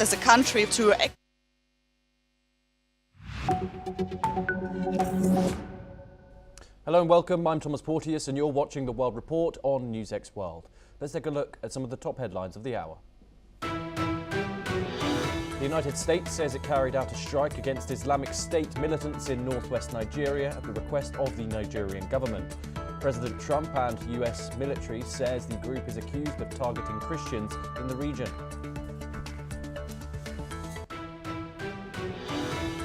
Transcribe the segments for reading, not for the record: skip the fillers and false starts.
as a country to Hello and welcome, I'm Thomas Porteous and you're watching The World Report on NewsX World. Let's take a look at some of the top headlines of the hour. The United States says it carried out a strike against Islamic State militants in northwest Nigeria at the request of the Nigerian government. President Trump and US military says the group is accused of targeting Christians in the region.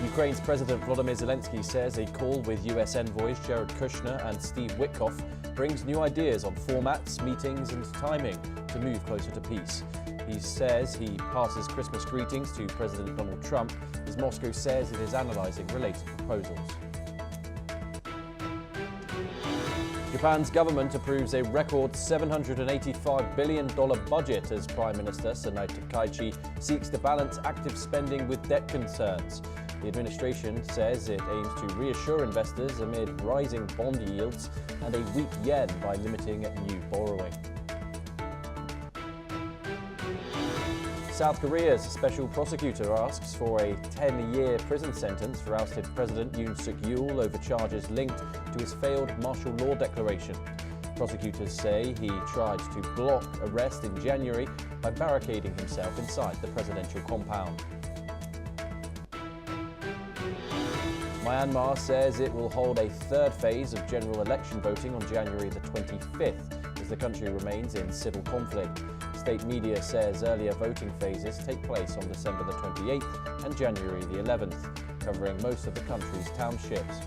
Ukraine's President Volodymyr Zelensky says a call with US envoys Jared Kushner and Steve Witkoff brings new ideas on formats, meetings and timing to move closer to peace. He says he passes Christmas greetings to President Donald Trump as Moscow says it is analysing related proposals. Japan's government approves a record $785 billion budget as Prime Minister Sanae Takaichi seeks to balance active spending with debt concerns. The administration says it aims to reassure investors amid rising bond yields and a weak yen by limiting new borrowing. South Korea's special prosecutor asks for a 10-year prison sentence for ousted President Yoon Suk-yeol over charges linked to his failed martial law declaration. Prosecutors say he tried to block arrest in January by barricading himself inside the presidential compound. Myanmar says it will hold a third phase of general election voting on January the 25th as the country remains in civil conflict. State media says earlier voting phases take place on December the 28th and January the 11th, covering most of the country's townships.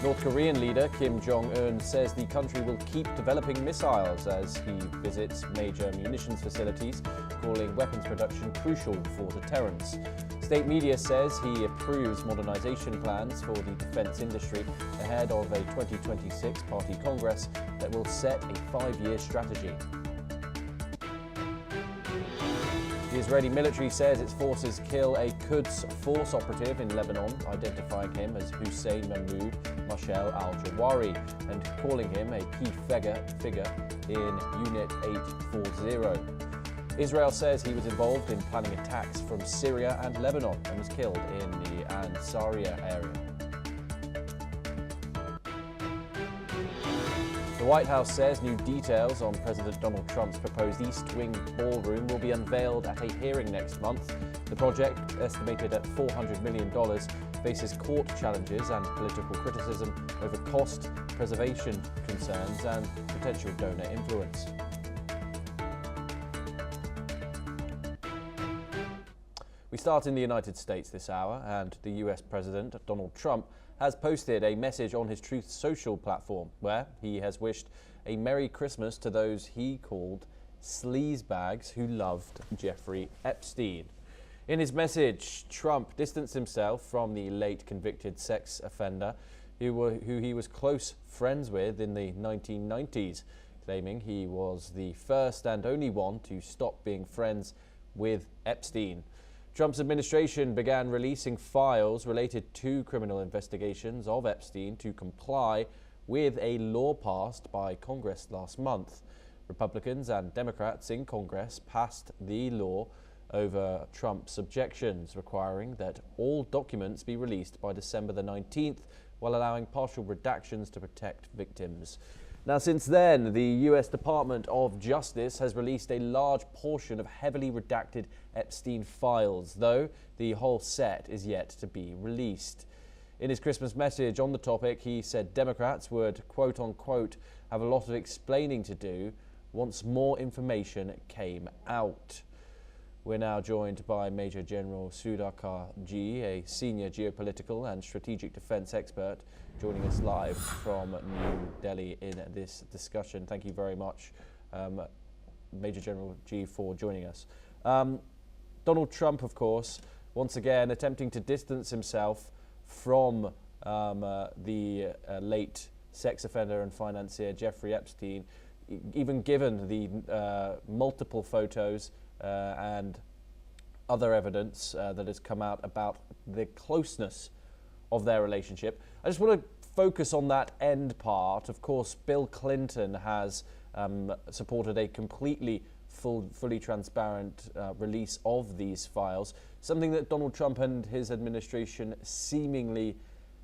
North Korean leader Kim Jong-un says the country will keep developing missiles as he visits major munitions facilities, calling weapons production crucial for deterrence. State media says he approves modernization plans for the defense industry ahead of a 2026 party congress that will set a 5-year strategy. The Israeli military says its forces kill a Quds Force operative in Lebanon, identifying him as Hussein Mahmoud Mashal al-Jawari and calling him a key figure in Unit 840. Israel says he was involved in planning attacks from Syria and Lebanon and was killed in the Ansariya area. The White House says new details on President Donald Trump's proposed East Wing ballroom will be unveiled at a hearing next month. The project, estimated at $400 million, faces court challenges and political criticism over cost, preservation concerns and potential donor influence. We start in the United States this hour, and the US President Donald Trump has posted a message on his Truth Social platform where he has wished a Merry Christmas to those he called sleazebags who loved Jeffrey Epstein. In his message, Trump distanced himself from the late convicted sex offender who he was close friends with in the 1990s, claiming he was the first and only one to stop being friends with Epstein. Trump's administration began releasing files related to criminal investigations of Epstein to comply with a law passed by Congress last month. Republicans and Democrats in Congress passed the law over Trump's objections, requiring that all documents be released by December the 19th, while allowing partial redactions to protect victims. Now, since then, the US Department of Justice has released a large portion of heavily redacted Epstein files, though the whole set is yet to be released. In his Christmas message on the topic, he said Democrats would, quote-unquote, have a lot of explaining to do once more information came out. We're now joined by Major General Sudhakar Ji, a senior geopolitical and strategic defense expert, joining us live from New Delhi in this discussion. Thank you very much, Major General Ji, for joining us. Donald Trump, of course, once again attempting to distance himself from the late sex offender and financier Jeffrey Epstein, even given the multiple photos and other evidence that has come out about the closeness of their relationship. I just want to focus on that end part. Of course, Bill Clinton has supported a completely fully transparent release of these files, something that Donald Trump and his administration seemingly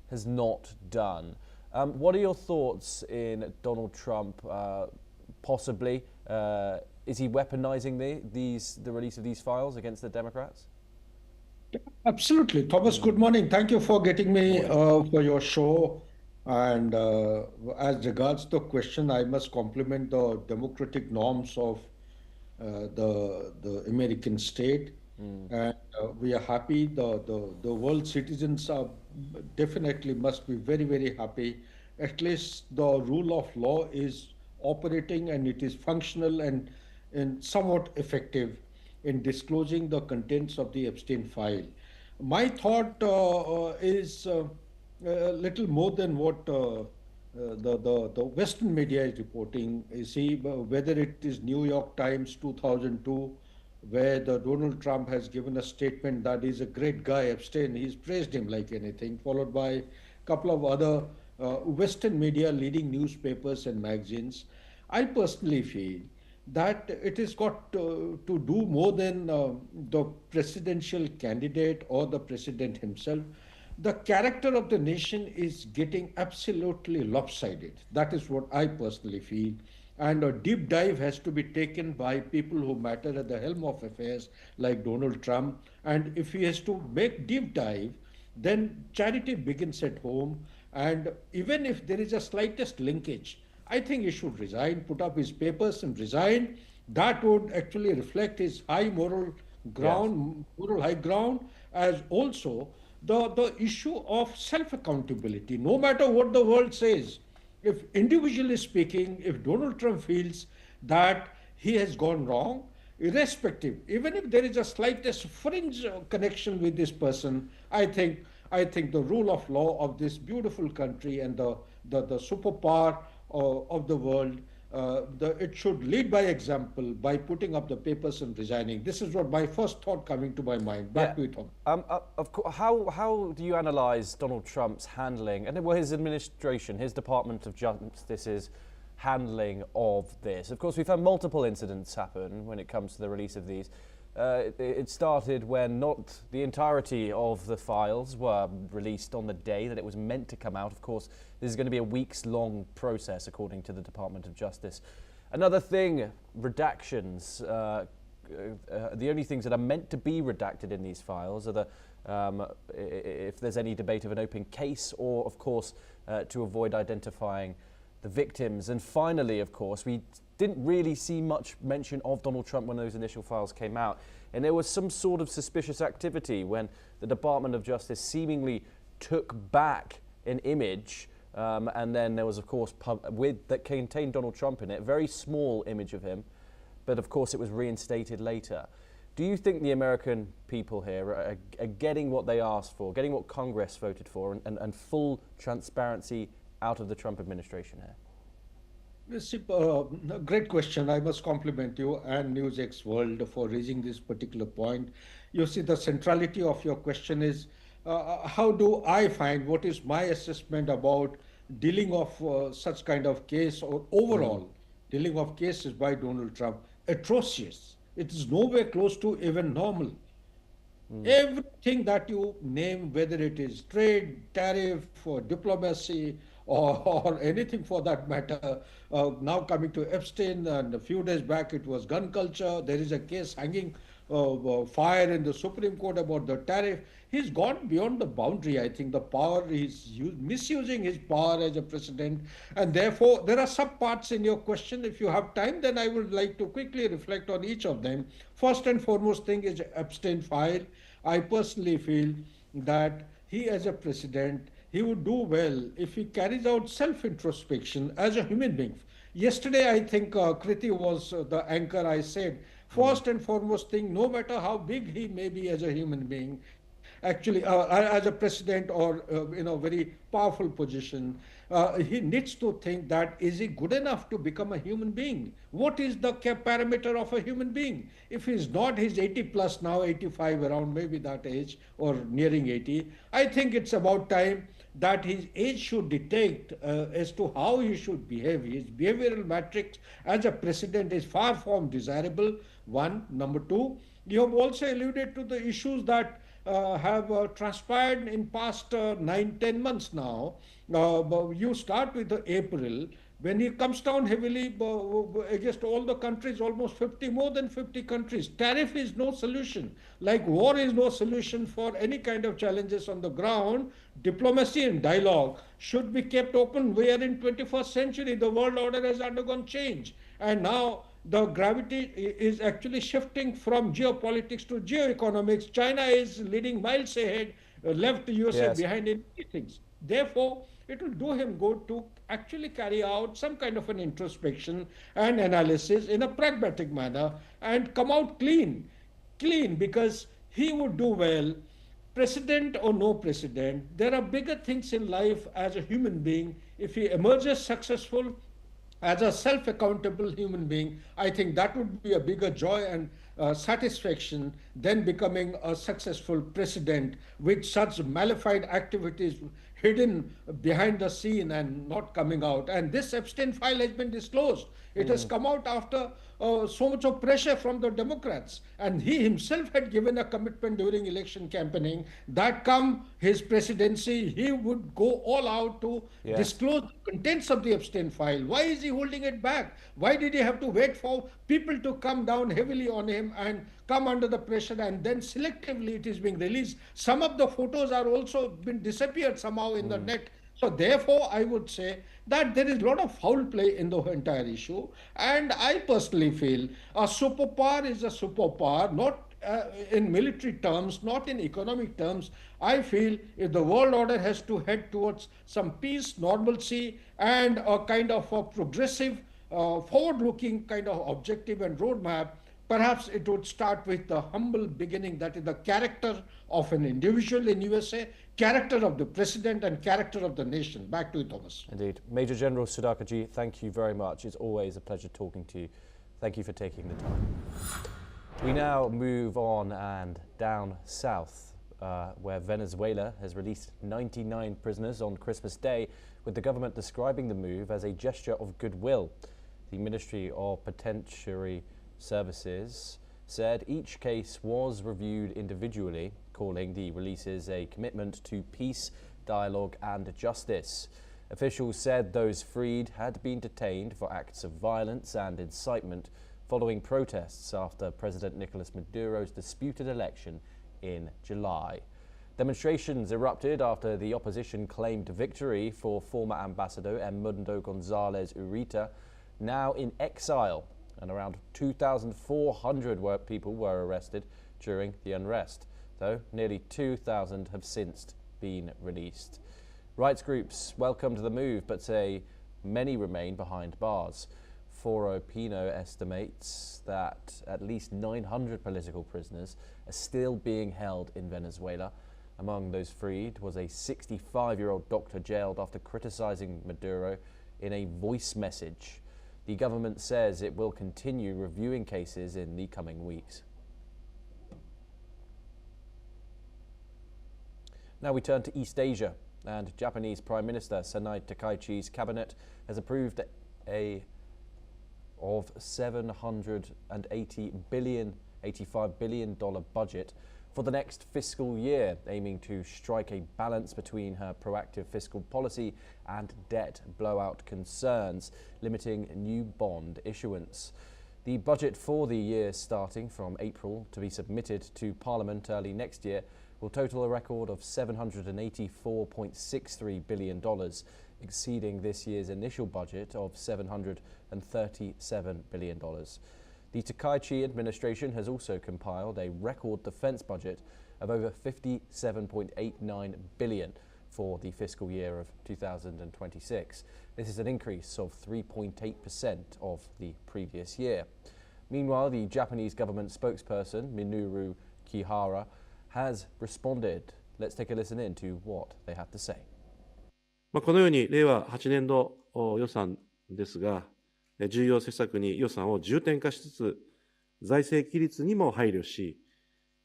has not done. What are your thoughts in Donald Trump possibly? Is he weaponizing the release of these files against the Democrats? Absolutely. Thomas, good morning. Thank you for getting me for your show. And as regards the question, I must compliment the democratic norms of the American state. And we are happy. The world citizens are definitely must be very, very happy. At least the rule of law is operating and it is functional and somewhat effective in disclosing the contents of the Epstein file. My thought is a little more than what the Western media is reporting. You see, whether it is New York Times 2002, where the Donald Trump has given a statement that he's a great guy, Epstein, he's praised him like anything, followed by a couple of other Western media, leading newspapers and magazines. I personally feel that it has got to do more than the presidential candidate or the president himself. The character of the nation is getting absolutely lopsided. That is what I personally feel. And a deep dive has to be taken by people who matter at the helm of affairs, like Donald Trump. And if he has to make deep dive, then charity begins at home. And even if there is a slightest linkage, I think he should resign, put up his papers and resign. That would actually reflect his high moral Yes. ground, moral high ground, as also the issue of self-accountability. No matter what the world says, if individually speaking, if Donald Trump feels that he has gone wrong, irrespective, even if there is a slightest fringe connection with this person, I think the rule of law of this beautiful country and the superpower of the world, it should lead by example by putting up the papers and resigning. This is what my first thought coming to my mind. Yeah. Back to you, Tom. Of course. How do you analyse Donald Trump's handling, and well, his administration, his Department of Justice's handling of this? Of course, we've had multiple incidents happen when it comes to the release of these. It started when not the entirety of the files were released on the day that it was meant to come out. Of course, this is going to be a weeks-long process, according to the Department of Justice. Another thing, redactions. The only things that are meant to be redacted in these files are if there's any debate of an open case, or, of course, to avoid identifying the victims. And finally, of course, we didn't really see much mention of Donald Trump when those initial files came out. And there was some sort of suspicious activity when the Department of Justice seemingly took back an image, and then there was, of course, that contained Donald Trump in it, a very small image of him, but of course it was reinstated later. Do you think the American people here are getting what they asked for, getting what Congress voted for, and full transparency out of the Trump administration here? Great question. I must compliment you and NewsX World for raising this particular point. You see, the centrality of your question is how do I find, what is my assessment about dealing of such kind of case, or overall dealing of cases by Donald Trump? Atrocious. It is nowhere close to even normal. Everything that you name, whether it is trade, tariff, or diplomacy, or anything for that matter, now coming to Epstein, and a few days back it was gun culture. There is a case hanging fire in the Supreme Court about the tariff. He's gone beyond the boundary. I think the power, misusing his power as a president. And therefore, there are some parts in your question. If you have time, then I would like to quickly reflect on each of them. First and foremost thing is Epstein file. I personally feel that he, as a president, he would do well if he carries out self-introspection as a human being. Yesterday, I think Kriti was the anchor. I said, first and foremost thing, no matter how big he may be as a human being, actually as a president or in a very powerful position, he needs to think that is he good enough to become a human being? What is the parameter of a human being? If he's not, he's 80 plus now, 85 around maybe that age or nearing 80. I think it's about time that his age should dictate as to how he should behave. His behavioral matrix as a president is far from desirable. One. Number two, you have also alluded to the issues that have transpired in past 9, 10 months now. But you start with the April when he comes down heavily against all the countries, almost 50, more than 50 countries. Tariff is no solution. Like war is no solution for any kind of challenges on the ground. Diplomacy and dialogue should be kept open. We are in 21st century. The world order has undergone change. And now the gravity is actually shifting from geopolitics to geoeconomics. China is leading miles ahead, left the USA Yes. behind in many things. Therefore, it will do him good to actually carry out some kind of an introspection and analysis in a pragmatic manner and come out clean, because he would do well, president or no president. There are bigger things in life as a human being. If he emerges successful as a self-accountable human being, I think that would be a bigger joy and satisfaction than becoming a successful president with such malified activities hidden behind the scene and not coming out. And this Epstein file has been disclosed. It has come out after so much of pressure from the Democrats. And he himself had given a commitment during election campaigning that come his presidency, he would go all out to Yes. disclose the contents of the Epstein file. Why is he holding it back? Why did he have to wait for people to come down heavily on him and come under the pressure, and then selectively it is being released? Some of the photos are also been disappeared somehow in the net. So therefore, I would say that there is a lot of foul play in the entire issue. And I personally feel a superpower is a superpower, not in military terms, not in economic terms. I feel if the world order has to head towards some peace, normalcy, and a kind of a progressive, forward-looking kind of objective and roadmap, perhaps it would start with the humble beginning, that is the character of an individual in USA, character of the president, and character of the nation. Back to you, Thomas. Indeed. Major General Sudhakaji, thank you very much. It's always a pleasure talking to you. Thank you for taking the time. We now move on and down south, where Venezuela has released 99 prisoners on Christmas Day, with the government describing the move as a gesture of goodwill. The Ministry of Penitentiary Services said each case was reviewed individually, calling the releases a commitment to peace, dialogue and justice. Officials said those freed had been detained for acts of violence and incitement following protests after President Nicolas Maduro's disputed election in July. Demonstrations erupted after the opposition claimed victory for former Ambassador Edmundo González Urita, now in exile, and around 2,400 people were arrested during the unrest, though nearly 2,000 have since been released. Rights groups welcomed the move but say many remain behind bars. Foro Pino estimates that at least 900 political prisoners are still being held in Venezuela. Among those freed was a 65-year-old doctor jailed after criticizing Maduro in a voice message. The government says it will continue reviewing cases in the coming weeks. Now we turn to East Asia, and Japanese Prime Minister Sanai Takaichi's cabinet has approved of $785 billion budget for the next fiscal year, aiming to strike a balance between her proactive fiscal policy and debt blowout concerns, limiting new bond issuance. The budget for the year starting from April, to be submitted to Parliament early next year, will total a record of $784.63 billion, exceeding this year's initial budget of $737 billion. The Takaichi administration has also compiled a record defence budget of over $57.89 billion for the fiscal year of 2026. This is an increase of 3.8% of the previous year. Meanwhile, the Japanese government spokesperson, Minoru Kihara, has responded. Let's take a listen in to what they had to say. このように令和8年度予算ですが、重要施策に予算を重点化しつつ、財政規律にも配慮し、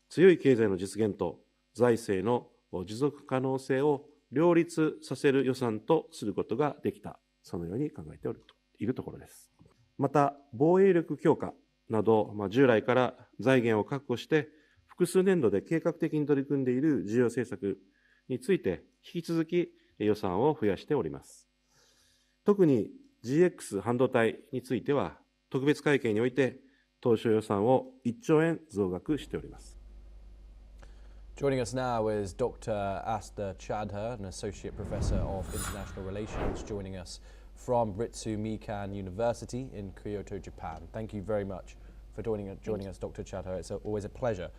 強い経済の実現と財政の持続可能性を両立させる予算とすることができた、そのように考えているところです。また、防衛力強化など、従来から財源を確保して、複数年度で計画的に取り組んでいる重要政策について、引き続き予算を増やしております。特に GX 半導体については、特別会計において、当初予算を1兆円増額しております。Joining us now is Dr. Asta Chadha, an Associate Professor of International Relations, joining us from Ritsu Mikan University in Kyoto, Japan. Thank you very much for joining us, Dr. Chadha. It's always a pleasure.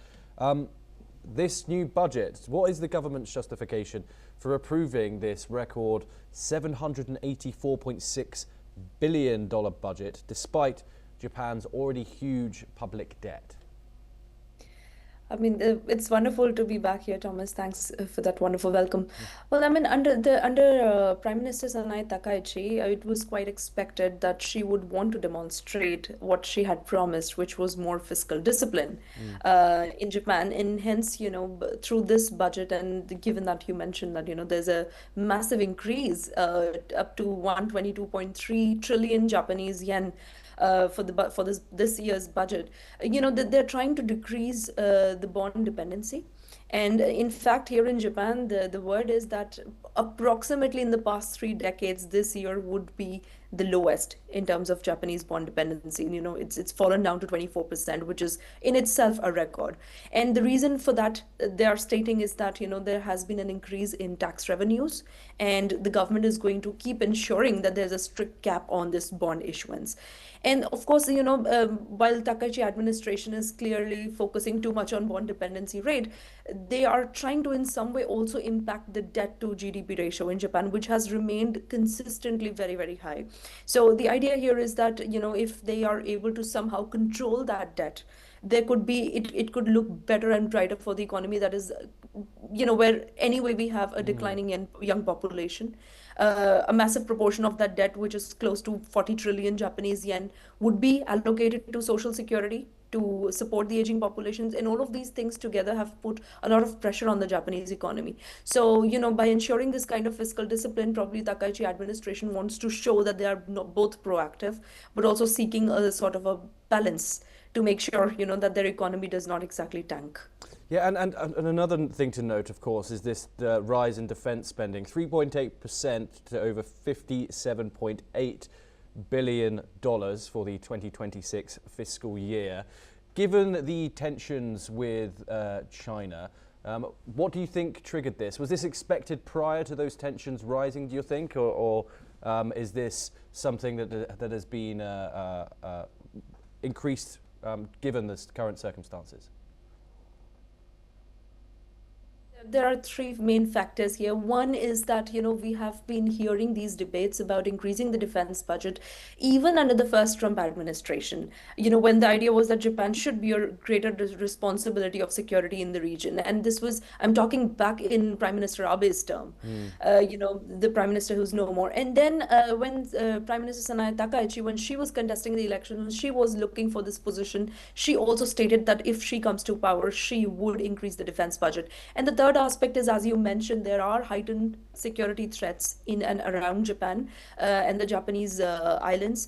This new budget, what is the government's justification for approving this record $784.6 billion budget, despite Japan's already huge public debt? I mean, it's wonderful to be back here, Thomas. Thanks for that wonderful welcome. Well, I mean, under Prime Minister Sanai Takaichi, it was quite expected that she would want to demonstrate what she had promised, which was more fiscal discipline in Japan. And hence, through this budget, and given that you mentioned that, there's a massive increase up to 122.3 trillion Japanese yen for this year's budget, they're trying to decrease the bond dependency. And in fact, here in Japan, the word is that approximately in the past 3 decades, this year would be the lowest in terms of Japanese bond dependency. It's fallen down to 24%, which is in itself a record. And the reason for that, they are stating, is that there has been an increase in tax revenues, and the government is going to keep ensuring that there's a strict cap on this bond issuance. And of course, while Takaichi administration is clearly focusing too much on bond dependency rate, they are trying to in some way also impact the debt to GDP ratio in Japan, which has remained consistently very, very high. So the idea here is that, if they are able to somehow control that debt, there could be, it could look better and brighter for the economy that is, where anyway we have a declining young population. A massive proportion of that debt, which is close to 40 trillion Japanese yen, would be allocated to social security to support the aging populations. And all of these things together have put a lot of pressure on the Japanese economy. So, by ensuring this kind of fiscal discipline, probably Takaichi administration wants to show that they are both proactive, but also seeking a sort of a balance to make sure, that their economy does not exactly tank. Yeah, and another thing to note, of course, is this rise in defense spending, 3.8% to over $57.8 billion for the 2026 fiscal year. Given the tensions with China, what do you think triggered this? Was this expected prior to those tensions rising, do you think, or is this something that has been increased given the current circumstances? There are 3 main factors here. One is that, we have been hearing these debates about increasing the defense budget, even under the first Trump administration, when the idea was that Japan should bear greater responsibility of security in the region. And this was, I'm talking back in Prime Minister Abe's term, the Prime Minister who's no more. And then when Prime Minister Sanai Takaichi, when she was contesting the election, she was looking for this position, she also stated that if she comes to power, she would increase the defense budget. And the third aspect is, as you mentioned, there are heightened security threats in and around Japan and the Japanese islands.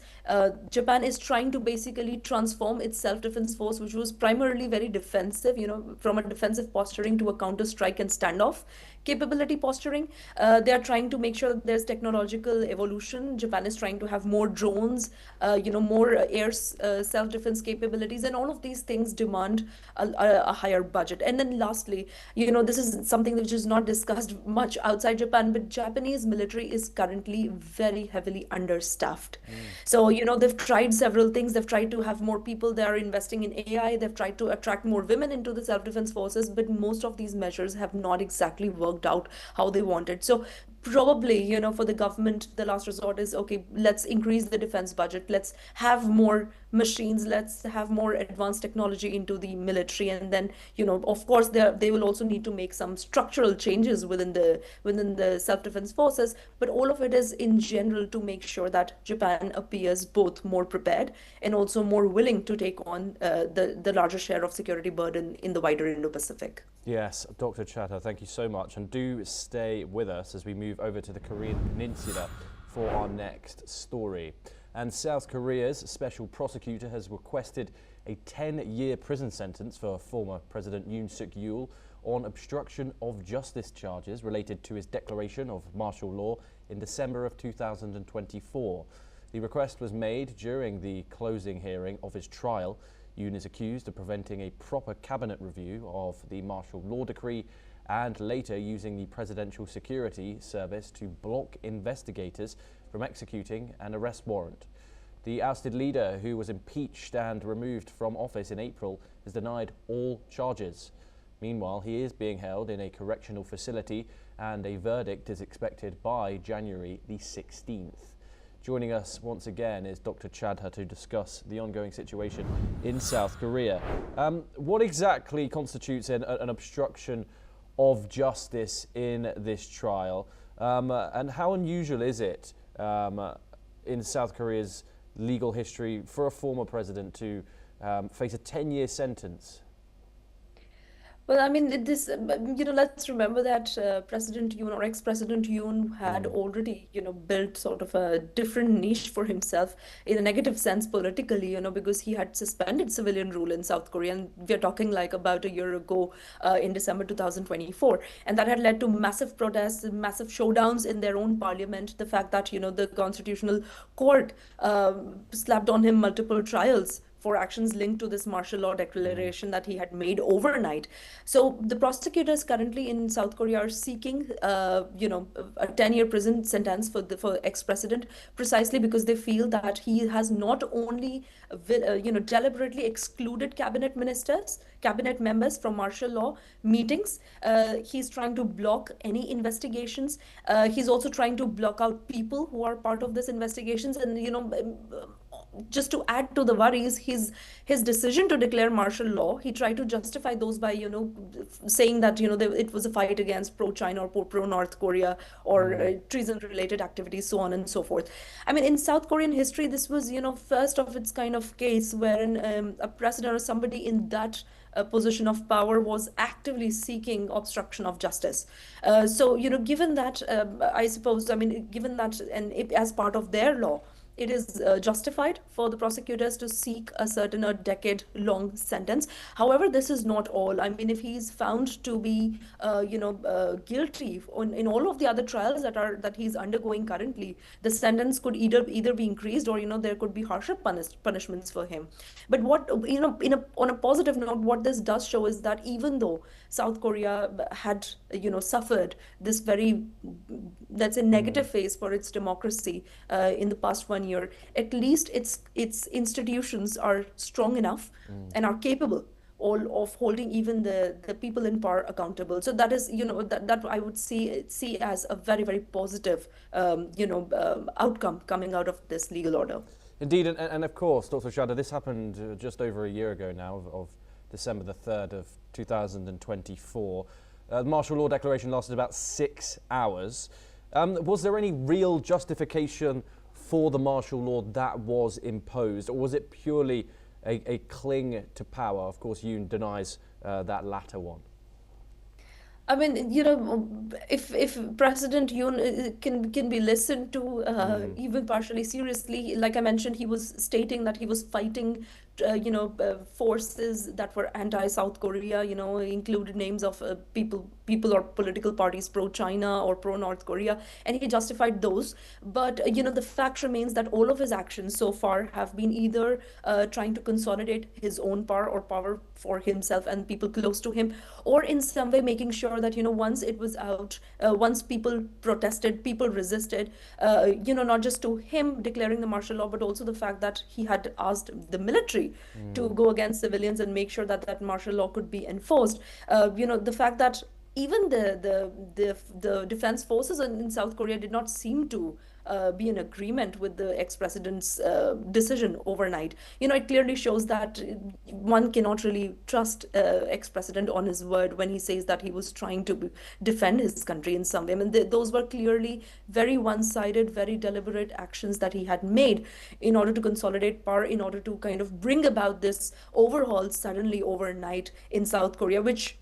Japan is trying to basically transform its self-defense force, which was primarily very defensive, from a defensive posturing to a counter-strike and standoff capability posturing. They are trying to make sure that there's technological evolution. Japan is trying to have more drones, more air self-defense capabilities, and all of these things demand a higher budget. And then lastly, this is something which is not discussed much outside Japan, but Japanese military is currently very heavily understaffed. So, they've tried several things. They've tried to have more people. They are investing in AI. They've tried to attract more women into the self-defense forces, but most of these measures have not exactly worked out how they wanted. So probably, for the government, the last resort is, okay, let's increase the defense budget, let's have more machines, let's have more advanced technology into the military, and then, of course, they will also need to make some structural changes within the self-defense forces. But all of it is in general to make sure that Japan appears both more prepared and also more willing to take on the larger share of security burden in the wider Indo-Pacific. Yes, Dr. Chadha, thank you so much. And do stay with us as we move over to the Korean Peninsula for our next story. And South Korea's special prosecutor has requested a 10-year prison sentence for former President Yoon Suk-yeol on obstruction of justice charges related to his declaration of martial law in December of 2024. The request was made during the closing hearing of his trial. Yoon is accused of preventing a proper cabinet review of the martial law decree and later using the Presidential Security Service to block investigators from executing an arrest warrant. The ousted leader, who was impeached and removed from office in April, has denied all charges. Meanwhile, he is being held in a correctional facility and a verdict is expected by January the 16th. Joining us once again is Dr. Chadha to discuss the ongoing situation in South Korea. What exactly constitutes an obstruction of justice in this trial? And how unusual is it in South Korea's legal history for a former president to face a 10-year sentence? Well, I mean, let's remember that President Yoon or ex-President Yoon had already, built sort of a different niche for himself in a negative sense politically, because he had suspended civilian rule in South Korea. And we're talking like about a year ago in December 2024. And that had led to massive protests, massive showdowns in their own parliament. The fact that, the Constitutional Court slapped on him multiple trials for actions linked to this martial law declaration that he had made overnight. So the prosecutors currently in South Korea are seeking, a 10-year prison sentence for ex-president, precisely because they feel that he has not only, deliberately excluded cabinet members from martial law meetings. He's trying to block any investigations. He's also trying to block out people who are part of this investigations, and just to add to the worries, his decision to declare martial law, he tried to justify those by, saying that, it was a fight against pro-China or pro-North Korea or treason-related activities, so on and so forth. I mean, in South Korean history, this was, first of its kind of case wherein a president or somebody in that position of power was actively seeking obstruction of justice. So, given that, I suppose, given that, and as part of their law, it is justified for the prosecutors to seek a decade-long sentence. However, this is not all. I mean, if he's found to be, guilty in all of the other trials that he's undergoing currently, the sentence could either be increased or, there could be harsher punishments for him. But what, on a positive note, what this does show is that even though South Korea had, suffered this very, let's say, negative phase for its democracy in the past 1 year, at least its institutions are strong enough and are capable of holding even the people in power accountable. So that is, that I would see as a very, very positive, outcome coming out of this legal order. Indeed, and of course, Dr. Chadha, this happened just over a year ago now, of December the 3rd of 2024. The martial law declaration lasted about 6 hours. Was there any real justification for the martial law that was imposed, or was it purely a cling to power? Of course, Yoon denies that latter one. I mean, if President Yoon can be listened to even partially seriously, like I mentioned, he was stating that he was fighting, forces that were anti-South Korea, included names of people or political parties pro-China or pro-North Korea, and he justified those. But, the fact remains that all of his actions so far have been either trying to consolidate his own power or power for himself and people close to him, or in some way making sure that, once it was out, once people protested, people resisted, not just to him declaring the martial law, but also the fact that he had asked the military to go against civilians and make sure that martial law could be enforced. The fact that even the defense forces in South Korea did not seem to be in agreement with the ex-president's decision overnight. It clearly shows that one cannot really trust ex-president on his word when he says that he was trying to defend his country in some way. I mean, those were clearly very one-sided, very deliberate actions that he had made in order to consolidate power, in order to kind of bring about this overhaul suddenly overnight in South Korea, which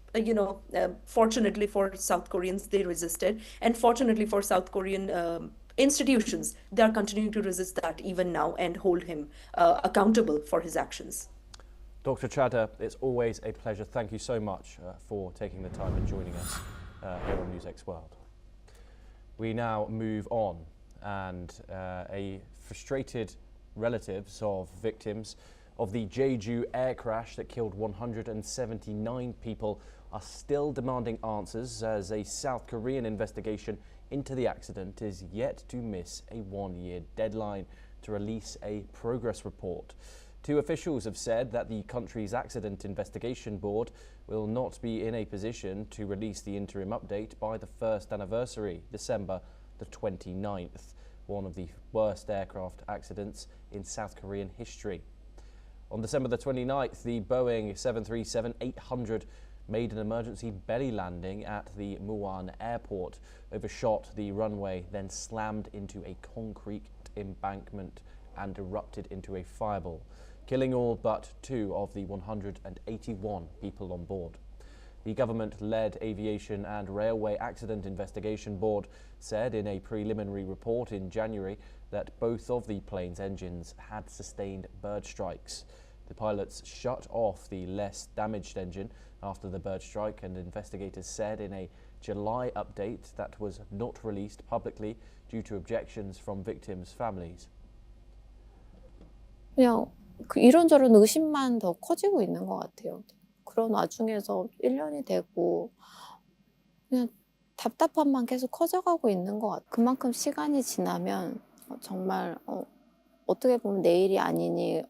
fortunately for South Koreans, they resisted. And fortunately for South Korean institutions, they are continuing to resist that even now and hold him accountable for his actions. Dr. Chadha, it's always a pleasure. Thank you so much for taking the time and joining us here on NewsX World. We now move on, and a frustrated relatives of victims of the Jeju air crash that killed 179 people are still demanding answers as a South Korean investigation into the accident is yet to miss a one-year deadline to release a progress report. Two officials have said that the country's accident investigation board will not be in a position to release the interim update by the first anniversary, December the 29th, one of the worst aircraft accidents in South Korean history. On December the 29th, the Boeing 737-800 made an emergency belly landing at the Muan airport, overshot the runway, then slammed into a concrete embankment and erupted into a fireball, killing all but 2 of the 181 people on board. The government-led Aviation and Railway Accident Investigation Board said in a preliminary report in January that both of the plane's engines had sustained bird strikes. The pilots shut off the less damaged engine after the bird strike, and investigators said in a July update that was not released publicly due to objections from victims' families. 그냥 이런저런 의심만 더 커지고 있는 것 같아요. 그런 와중에서 1년이 되고 그냥 답답함만 계속 커져가고 있는 것 같아요. 그만큼 시간이 지나면 정말 어떻게 보면 내일이 아니니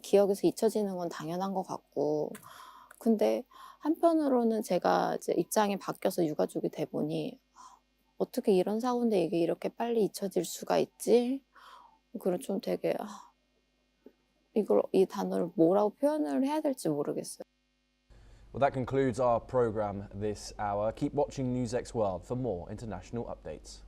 기억에서 잊혀지는 건 당연한 것 같고, 근데 한편으로는 제가 이제 입장이 바뀌어서 유가족이 돼 보니 어떻게 이런 사고인데 이게 이렇게 빨리 잊혀질 수가 있지? 그리고 좀 되게 이 단어를 뭐라고 표현을 해야 될지 모르겠어요. Well, that concludes our program this hour. Keep watching NewsX World for more international updates.